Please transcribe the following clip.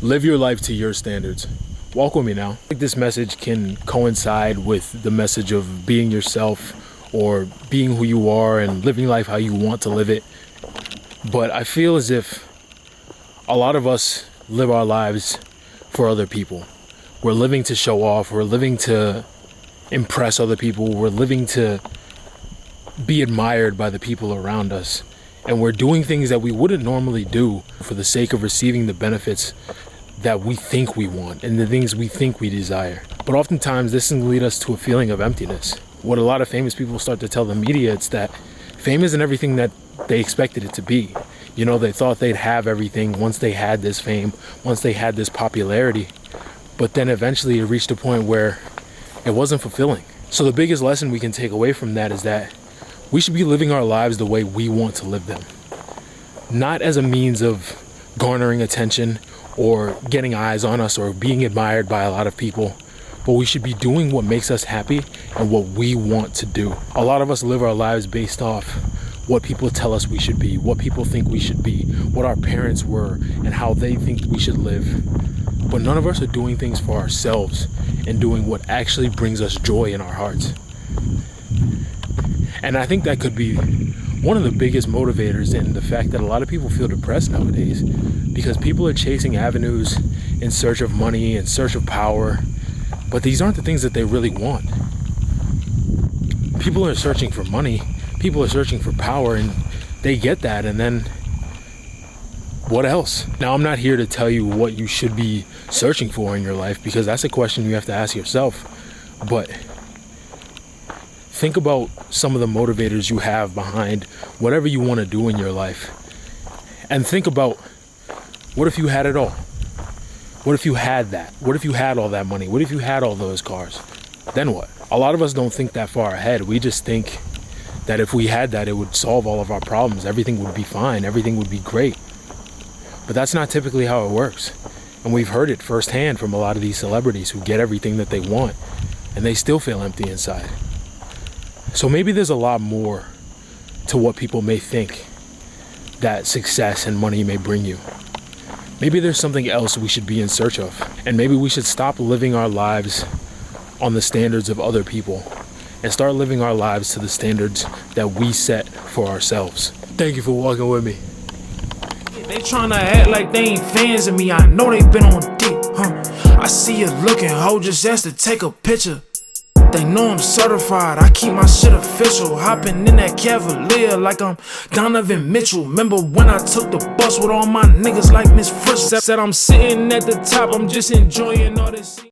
Live your life to your standards. Walk with me now. I think this message can coincide with the message of being yourself or being who you are and living life how you want to live it. But I feel as if a lot of us live our lives for other people. We're living to show off. We're living to impress other people. We're living to be admired by the people around us. And we're doing things that we wouldn't normally do for the sake of receiving the benefits that we think we want and the things we think we desire. But oftentimes this can lead us to a feeling of emptiness. What a lot of famous people start to tell the media, it's that fame isn't everything that they expected it to be. You know, they thought they'd have everything once they had this fame, once they had this popularity. But then eventually it reached a point where it wasn't fulfilling. So the biggest lesson we can take away from that is that we should be living our lives the way we want to live them. Not as a means of garnering attention or getting eyes on us or being admired by a lot of people, but we should be doing what makes us happy and what we want to do. A lot of us live our lives based off what people tell us we should be, what people think we should be, what our parents were, and how they think we should live. But none of us are doing things for ourselves and doing what actually brings us joy in our hearts. And I think that could be one of the biggest motivators in the fact that a lot of people feel depressed nowadays, because people are chasing avenues in search of money, in search of power, but these aren't the things that they really want. People are searching for money, people are searching for power, and they get that, and then what else? Now, I'm not here to tell you what you should be searching for in your life, because that's a question you have to ask yourself. But think about some of the motivators you have behind whatever you want to do in your life. And think about, what if you had it all? What if you had that? What if you had all that money? What if you had all those cars? Then what? A lot of us don't think that far ahead. We just think that if we had that, it would solve all of our problems. Everything would be fine. Everything would be great. But that's not typically how it works. And we've heard it firsthand from a lot of these celebrities who get everything that they want and they still feel empty inside. So maybe there's a lot more to what people may think that success and money may bring you. Maybe there's something else we should be in search of. And maybe we should stop living our lives on the standards of other people and start living our lives to the standards that we set for ourselves. Thank you for walking with me. They tryna act like they ain't fans of me. I know they been on dick, I see you looking, ho, just asked to take a picture. They know I'm certified, I keep my shit official. Hopping in that Cavalier like I'm Donovan Mitchell. Remember when I took the bus with all my niggas like Miss Frisch? Said I'm sitting at the top, I'm just enjoying all this.